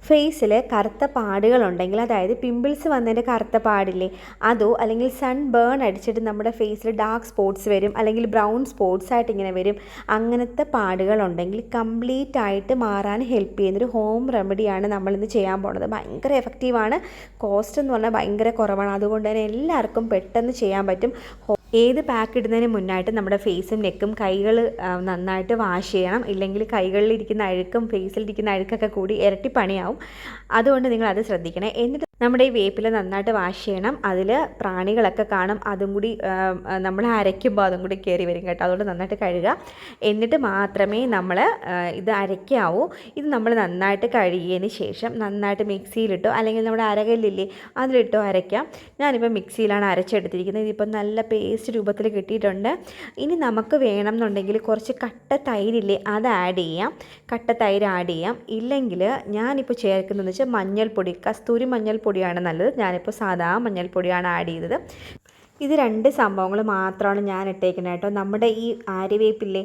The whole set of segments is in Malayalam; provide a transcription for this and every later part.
ഫേസിൽ കറുത്ത പാടുകളുണ്ടെങ്കിൽ, അതായത് പിമ്പിൾസ് വന്നതിൻ്റെ കറുത്ത പാടില്ലേ, അതോ അല്ലെങ്കിൽ സൺ ബേൺ അടിച്ചിട്ട് നമ്മുടെ ഫേസിൽ ഡാർക്ക് സ്പോട്ട്സ് വരും, അല്ലെങ്കിൽ ബ്രൗൺ സ്പോട്ട്സ് ആയിട്ട് ഇങ്ങനെ വരും, അങ്ങനത്തെ പാടുകളുണ്ടെങ്കിൽ കംപ്ലീറ്റ് ആയിട്ട് മാറാൻ ഹെൽപ്പ് ചെയ്യുന്നൊരു ഹോം റെമഡിയാണ് നമ്മളിന്ന് ചെയ്യാൻ പോകുന്നത്. ഭയങ്കര എഫക്റ്റീവാണ്, കോസ്റ്റ് എന്ന് പറഞ്ഞാൽ ഭയങ്കര കുറവാണ്. അതുകൊണ്ട് തന്നെ എല്ലാവർക്കും പെട്ടെന്ന് ചെയ്യാൻ പറ്റും. ഏത് പാക്ക് ഇടുന്നതിന് മുന്നായിട്ട് നമ്മുടെ ഫേസും നെക്കും കൈകൾ നന്നായിട്ട് വാഷ് ചെയ്യണം. ഇല്ലെങ്കിൽ കൈകളിലിരിക്കുന്ന അഴുക്കും ഫേസിലിരിക്കുന്ന അഴുക്കൊക്കെ കൂടി ഇരട്ടി പണിയാവും. അതുകൊണ്ട് നിങ്ങൾ അത് ശ്രദ്ധിക്കണേ. എന്നിട്ട് നമ്മുടെ ഈ വേപ്പില നന്നായിട്ട് വാഷ് ചെയ്യണം. അതിൽ പ്രാണികളൊക്കെ കാണും, അതും കൂടി നമ്മൾ അരയ്ക്കുമ്പോൾ അതും കൂടി കയറി വരും കേട്ടോ. അതുകൊണ്ട് നന്നായിട്ട് കഴുകുക. എന്നിട്ട് മാത്രമേ നമ്മൾ ഇത് അരയ്ക്കാവൂ. ഇത് നമ്മൾ നന്നായിട്ട് കഴുകിയതിന് ശേഷം നന്നായിട്ട് മിക്സിയിലിട്ടോ അല്ലെങ്കിൽ നമ്മുടെ അരകല്ലില്ലേ അതിലിട്ടോ അരയ്ക്കാം. ഞാനിപ്പോൾ മിക്സിയിലാണ് അരച്ചെടുത്തിരിക്കുന്നത്. ഇതിപ്പോൾ നല്ല പേസ്റ്റ് രൂപത്തിൽ കിട്ടിയിട്ടുണ്ട്. ഇനി നമുക്ക് വേണം എന്നുണ്ടെങ്കിൽ കുറച്ച് കട്ട തൈരില്ലേ അത് ആഡ് ചെയ്യാം. കട്ട തൈര് ആഡ് ചെയ്യാം. ഇല്ലെങ്കിൽ ഞാനിപ്പോൾ ചേർക്കുന്നതെന്ന് വെച്ചാൽ മഞ്ഞൾപ്പൊടി, കസ്തൂരി മഞ്ഞൾപ്പൊടിയാണ് നല്ലത്. ഞാനിപ്പോൾ സാധാ മഞ്ഞൾപ്പൊടിയാണ് ആഡ് ചെയ്തത്. ഇത് 2 സംഭവങ്ങൾ മാത്രമാണ് ഞാൻ ഇട്ടേക്കുന്നത് കേട്ടോ. നമ്മുടെ ഈ ആര്യവേപ്പില്ലേ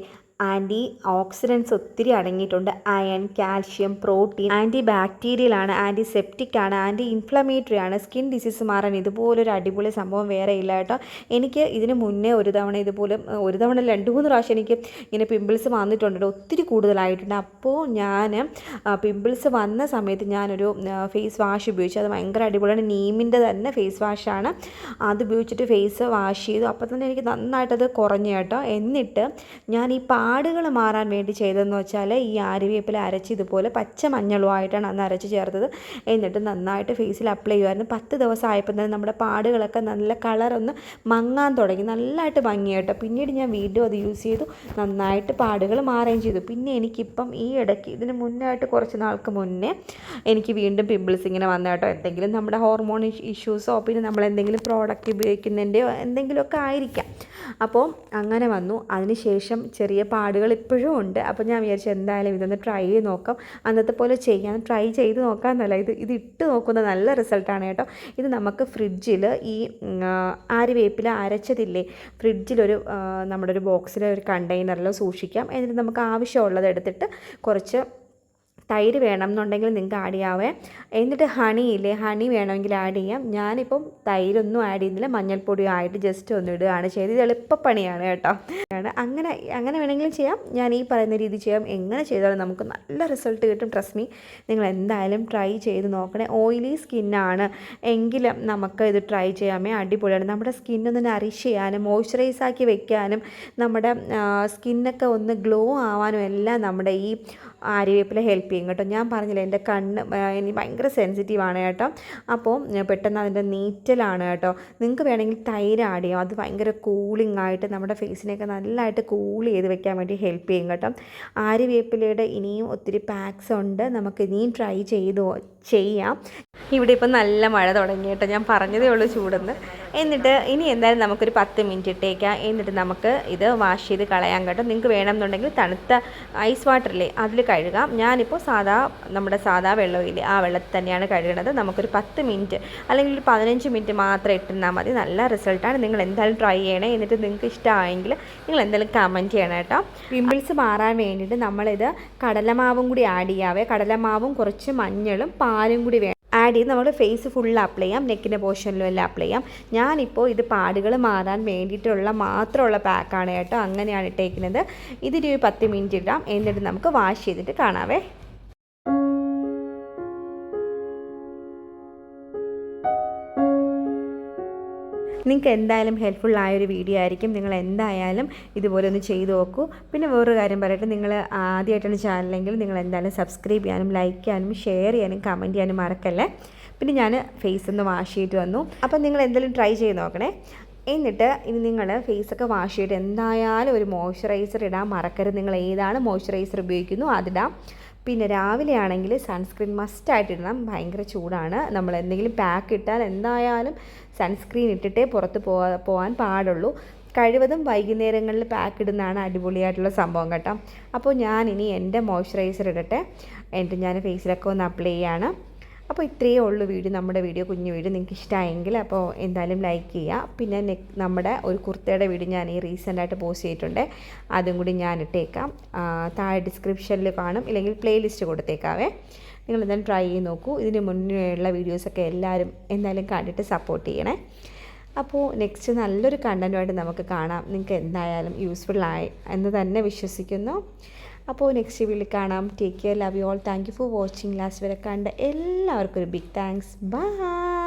ആൻറ്റി ഓക്സിഡൻസ് ഒത്തിരി അടങ്ങിയിട്ടുണ്ട്. Iron, calcium, protein, anti bacterial ആണ്, ആൻറ്റിസെപ്റ്റിക് ആണ്, ആൻറ്റി ഇൻഫ്ലമേറ്ററി ആണ്. സ്കിൻ ഡിസീസ് മാറാൻ ഇതുപോലൊരു അടിപൊളി സംഭവം വേറെ ഇല്ല കേട്ടോ. എനിക്ക് ഇതിന് മുന്നേ ഒരു തവണ ഇതുപോലെ, ഒരു തവണ 2-3 പ്രാവശ്യം എനിക്ക് ഇങ്ങനെ പിമ്പിൾസ് വന്നിട്ടുണ്ട്, ഒത്തിരി കൂടുതലായിട്ടുണ്ട്. അപ്പോൾ ഞാൻ പിമ്പിൾസ് വന്ന സമയത്ത് ഞാനൊരു ഫേസ് വാഷ് ഉപയോഗിച്ചു. അത് ഭയങ്കര അടിപൊളിയാണ്. നീമിൻ്റെ തന്നെ ഫേസ് വാഷാണ്. അത് ഉപയോഗിച്ചിട്ട് ഫേസ് വാഷ് ചെയ്തു. അപ്പോൾ തന്നെ എനിക്ക് നന്നായിട്ടത് കുറഞ്ഞു കേട്ടോ. എന്നിട്ട് ഞാൻ ഈ പാടുകൾ മാറാൻ വേണ്ടി ചെയ്തതെന്ന് വെച്ചാൽ ഈ ആര്യവേപ്പില അരച്ച് ഇതുപോലെ പച്ച മഞ്ഞളുമായിട്ടാണ് അന്ന് അരച്ച് ചേർത്തത്. എന്നിട്ട് നന്നായിട്ട് ഫേസിൽ അപ്ലൈ ചെയ്യുമായിരുന്നു. 10 ദിവസം ആയപ്പോൾ തന്നെ നമ്മുടെ പാടുകളൊക്കെ നല്ല കളറൊന്ന് മങ്ങാൻ തുടങ്ങി, നല്ലതായിട്ട് ഭംഗി കേട്ടോ. പിന്നീട് ഞാൻ വീണ്ടും അത് യൂസ് ചെയ്തു, നന്നായിട്ട് പാടുകൾ മാറുകയും ചെയ്തു. പിന്നെ എനിക്കിപ്പം ഈ ഇടയ്ക്ക് ഇതിന് മുന്നായിട്ട് കുറച്ച് നാൾക്ക് മുന്നേ എനിക്ക് വീണ്ടും പിമ്പിൾസ് ഇങ്ങനെ വന്നു കേട്ടോ. എന്തെങ്കിലും നമ്മുടെ ഹോർമോൺ ഇഷ്യൂസോ പിന്നെ നമ്മൾ എന്തെങ്കിലും പ്രോഡക്റ്റ് ഉപയോഗിക്കുന്നതിൻ്റെയോ എന്തെങ്കിലുമൊക്കെ ആയിരിക്കാം. അപ്പോൾ അങ്ങനെ വന്നു. അതിനുശേഷം ചെറിയ പാടുകൾ ഇപ്പോഴും ഉണ്ട്. അപ്പോൾ ഞാൻ വിചാരിച്ചു എന്തായാലും ഇതൊന്ന് ട്രൈ ചെയ്ത് നോക്കാം, അന്നത്തെ പോലെ ചെയ്യാൻ ട്രൈ ചെയ്ത് നോക്കാമെന്നല്ല, ഇത് ഇട്ട് നോക്കുന്ന നല്ല റിസൾട്ടാണ് കേട്ടോ. ഇത് നമുക്ക് ഫ്രിഡ്ജിൽ ഈ ആര്യവേപ്പില അരച്ചതില്ലേ ഫ്രിഡ്ജിലൊരു നമ്മുടെ ഒരു ബോക്സിൽ ഒരു കണ്ടെയ്നറിൽ സൂക്ഷിക്കാം. എന്നിട്ട് നമുക്ക് ആവശ്യമുള്ളത് എടുത്തിട്ട് കുറച്ച് തൈര് വേണം എന്നുണ്ടെങ്കിൽ നിങ്ങൾക്ക് ആഡ് ചെയ്യാവേ. എന്നിട്ട് ഹണി ഇല്ലേ, ഹണി വേണമെങ്കിൽ ആഡ് ചെയ്യാം. ഞാനിപ്പം തൈരൊന്നും ആഡ് ചെയ്യുന്നില്ല, മഞ്ഞൾപ്പൊടിയും ആയിട്ട് ജസ്റ്റ് ഒന്ന് ഇടുകയാണ് ചെയ്തത്. ഇത് എളുപ്പപ്പണിയാണ് കേട്ടോ. അങ്ങനെ വേണമെങ്കിലും ചെയ്യാം, ഞാൻ ഈ പറയുന്ന രീതി ചെയ്യാം. എങ്ങനെ ചെയ്താലും നമുക്ക് നല്ല റിസൾട്ട് കിട്ടും. ട്രസ്റ്റ് മീ, നിങ്ങൾ എന്തായാലും ട്രൈ ചെയ്ത് നോക്കണേ. ഓയിലി സ്കിന്നാണ് എങ്കിലും നമുക്ക് ഇത് ട്രൈ ചെയ്യാമേ, അടിപൊളിയാണ്. നമ്മുടെ സ്കിന്നൊന്ന് നറിഷ് ചെയ്യാനും മോയ്സ്ചറൈസ് ആക്കി വെക്കാനും നമ്മുടെ സ്കിന്നൊക്കെ ഒന്ന് ഗ്ലോ ആവാനും എല്ലാം നമ്മുടെ ഈ ആര്യവേപ്പില ഹെൽപ്പ് ചെയ്യും കേട്ടോ. ഞാൻ പറഞ്ഞില്ല എൻ്റെ കണ്ണ് എനിക്ക് ഭയങ്കര സെൻസിറ്റീവാണ് കേട്ടോ. അപ്പോൾ പെട്ടെന്ന് അതിൻ്റെ നീറ്റലാണ് കേട്ടോ. നിങ്ങൾക്ക് വേണമെങ്കിൽ തൈര് ആഡ് ചെയ്യാം. അത് ഭയങ്കര കൂളിംഗ് ആയിട്ട് നമ്മുടെ ഫേസിനെയൊക്കെ നല്ലതായിട്ട് കൂൾ ചെയ്ത് വെക്കാൻ വേണ്ടി ഹെൽപ്പ് ചെയ്യും കേട്ടോ. ആര്യവേപ്പിലയുടെ ഇനിയും ഒത്തിരി പാക്സ് ഉണ്ട്, നമുക്ക് ഇനിയും ട്രൈ ചെയ്യാം. ഇവിടെ ഇപ്പം നല്ല മഴ തുടങ്ങി കേട്ടോ. ഞാൻ പറഞ്ഞതേ ഉള്ളൂ ചൂടെന്ന്. എന്നിട്ട് ഇനി എന്തായാലും നമുക്കൊരു 10 മിനിറ്റ് ഇട്ടേക്കാം. എന്നിട്ട് നമുക്ക് ഇത് വാഷ് ചെയ്ത് കളയാം കേട്ടോ. നിങ്ങൾക്ക് വേണമെന്നുണ്ടെങ്കിൽ തണുത്ത ഐസ് വാട്ടറില്ലേ അതിൽ കഴുകാം. ഞാനിപ്പോൾ നമ്മുടെ സാധാ വെള്ളമില്ലേ ആ വെള്ളത്തിൽ തന്നെയാണ് കഴുകുന്നത്. നമുക്കൊരു 10 മിനിറ്റ് അല്ലെങ്കിൽ ഒരു 15 മിനിറ്റ് മാത്രം ഇട്ടിരുന്നാൽ മതി. നല്ല റിസൾട്ടാണ്. നിങ്ങൾ എന്തായാലും ട്രൈ ചെയ്യണേ. എന്നിട്ട് നിങ്ങൾക്ക് ഇഷ്ടമായെങ്കിൽ നിങ്ങൾ എന്തായാലും കമൻറ്റ് ചെയ്യണം കേട്ടോ. പിമ്പിൾസ് മാറാൻ വേണ്ടിയിട്ട് നമ്മളിത് കടലമാവും കൂടി ആഡ് ചെയ്യാവേ. കടലമാവും കുറച്ച് മഞ്ഞളും പാലും കൂടി ആഡ് ചെയ്ത് നമ്മൾ ഫേസ് ഫുള്ള് അപ്ലൈ ചെയ്യാം, നെക്കിൻ്റെ പോർഷനിലും എല്ലാം അപ്ലൈ ചെയ്യാം. ഞാനിപ്പോൾ ഇത് പാടുകൾ മാറാൻ വേണ്ടിയിട്ടുള്ള മാത്രമുള്ള പാക്കാണ് കേട്ടോ. അങ്ങനെയാണ് ഇട്ടേക്കുന്നത്. ഇതിൽ 10 മിനിറ്റ് ഇടാം. എന്നിട്ട് നമുക്ക് വാഷ് ചെയ്തിട്ട് കാണാവേ. നിങ്ങൾക്ക് എന്തായാലും ഹെൽപ്ഫുള്ളായൊരു വീഡിയോ ആയിരിക്കും. നിങ്ങൾ എന്തായാലും ഇതുപോലെ ഒന്ന് ചെയ്ത് നോക്കൂ. പിന്നെ വേറൊരു കാര്യം പറയട്ടെ, നിങ്ങൾ ആദ്യമായിട്ടാണ് ചാനലെങ്കിൽ നിങ്ങൾ എന്തായാലും സബ്സ്ക്രൈബ് ചെയ്യാനും ലൈക്ക് ചെയ്യാനും ഷെയർ ചെയ്യാനും കമൻറ്റ് ചെയ്യാനും മറക്കല്ലേ. പിന്നെ ഞാൻ ഫേസ് ഒന്ന് വാഷ് ചെയ്തിട്ട് വന്നു. അപ്പം നിങ്ങൾ എന്തായാലും ട്രൈ ചെയ്ത് നോക്കണേ. എന്നിട്ട് ഇനി നിങ്ങൾ ഫേസൊക്കെ വാഷ് ചെയ്തിട്ട് എന്തായാലും ഒരു മോയ്സ്ചറൈസർ ഇടാൻ മറക്കരുത്. നിങ്ങൾ ഏതാണ് മോയ്സ്ചറൈസർ ഉപയോഗിക്കുന്നു അതിടാം. പിന്നെ രാവിലെ ആണെങ്കിൽ സൺസ്ക്രീൻ മസ്റ്റായിട്ട് ഇടണം. ഭയങ്കര ചൂടാണ്. നമ്മൾ എന്തെങ്കിലും പാക്ക് ഇട്ടാൽ എന്തായാലും സൺസ്ക്രീൻ ഇട്ടിട്ടേ പുറത്ത് പോകാൻ പാടുള്ളൂ. കഴിവതും വൈകുന്നേരങ്ങളിൽ പാക്ക് ഇടുന്നതാണ് അടിപൊളിയായിട്ടുള്ള സംഭവം കേട്ടോ. അപ്പോൾ ഞാനിനി എൻ്റെ മോയ്സ്ചറൈസർ ഇടട്ടെ. എന്നിട്ട് ഞാൻ ഫേസിലൊക്കെ ഒന്ന് അപ്ലൈ ചെയ്യാണ്. അപ്പോൾ ഇത്രയേ ഉള്ളൂ നമ്മുടെ വീഡിയോ, കുഞ്ഞു വീഡിയോ. നിങ്ങൾക്ക് ഇഷ്ടമായെങ്കിൽ അപ്പോൾ എന്തായാലും ലൈക്ക് ചെയ്യുക. പിന്നെ നമ്മുടെ ഒരു കുർത്തയുടെ വീഡിയോ ഞാൻ ഈ റീസെൻ്റായിട്ട് പോസ്റ്റ് ചെയ്തിട്ടുണ്ട്, അതും കൂടി ഞാൻ ഇട്ടേക്കാം. താഴെ ഡിസ്ക്രിപ്ഷനിൽ കാണും, ഇല്ലെങ്കിൽ പ്ലേലിസ്റ്റ് കൊടുത്തേക്കാവേ. നിങ്ങളെന്തായാലും ട്രൈ ചെയ്ത് നോക്കൂ. ഇതിന് മുന്നേയുള്ള വീഡിയോസൊക്കെ എല്ലാവരും എന്തായാലും കണ്ടിട്ട് സപ്പോർട്ട് ചെയ്യണേ. അപ്പോൾ നെക്സ്റ്റ് നല്ലൊരു കണ്ടൻറ്റുമായിട്ട് നമുക്ക് കാണാം. നിങ്ങൾക്ക് എന്തായാലും യൂസ്ഫുള്ളായി എന്ന് തന്നെ വിശ്വസിക്കുന്നു. അപ്പോൾ നെക്സ്റ്റ് വീഡിയോയിൽ കാണാം. Take care, love you all. Thank you for watching. Last വരെ കണ്ട എല്ലാവർക്കും ഒരു ബിഗ് താങ്ക്സ്. ബൈ.